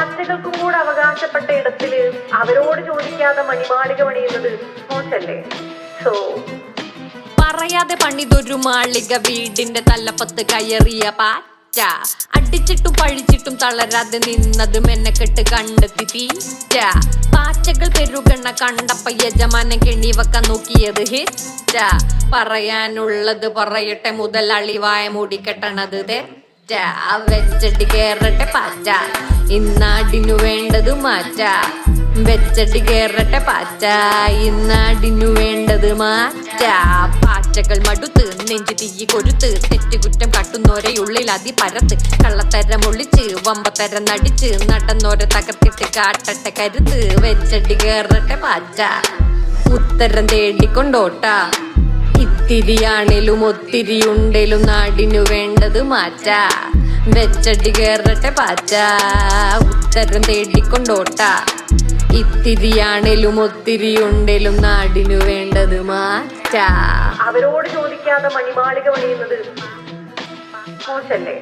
പാർട്ടികൾക്കും കൂടെ അവകാശപ്പെട്ട ഇടത്തില് അവരോട് ചോദിക്കാതെ മണിമാളിക പണിയുന്നത് മോശല്ലേ? സോ പറയാതെ പണിതൊരു മാളിക വീടിന്റെ തലപ്പത്ത് കയറിയ പാറ്റ അടിച്ചിട്ടും പഴിച്ചിട്ടും തളരാതെ നിന്നത് മെനക്കെട്ട് കണ്ടെത്തി തീറ്റ പാറ്റകൾ പെരുകണ്ണ കണ്ടപ്പ യജമാനെ കെണിവക്കാൻ നോക്കിയത് ഹിറ്റ പറയാനുള്ളത് പറയട്ടെ മുതലാളി വായ മൂടിക്കെട്ടണത് തെറ്റ വെച്ചടി കേറട്ടെ പാറ്റ ഇന്നാടിനു വേണ്ടത് മാറ്റ വെച്ചടി കേറട്ടെ പാറ്റ ഇന്നാടിനു വേണ്ടത് മാറ്റ പാറ്റകൾ മടുത്ത് നെഞ്ചു തീയി കൊരുത്ത് തെറ്റുകുറ്റം കാട്ടുന്നോരെ ഉള്ളിൽ അതിപരത്ത് കള്ളത്തരം ഒളിച്ച് വമ്പത്തരം നടിച്ച് നടന്നോരെ തകർത്തിട്ട് കാട്ടട്ടെ കരുത്ത് വെച്ചടി കേറട്ടെ പാറ്റ ഉത്തരം തേടിക്കൊണ്ടോട്ട ഇത്തിരിയാണേലും ഒത്തിരി ഉണ്ടേലും നാടിനു വേണ്ടത് മാറ്റ വെച്ചടി കേറട്ടെ പാറ്റ ഉത്തരം തേടിക്കൊണ്ടോട്ട ഇത്തിരിയാണേലും ഒത്തിരി ഉണ്ടേലും നാടിനു വേണ്ടത് മാറ്റ അവരോട് ചോദിക്കാതെ മണിമാളിക പണിയുന്നത് മോശല്ലേ?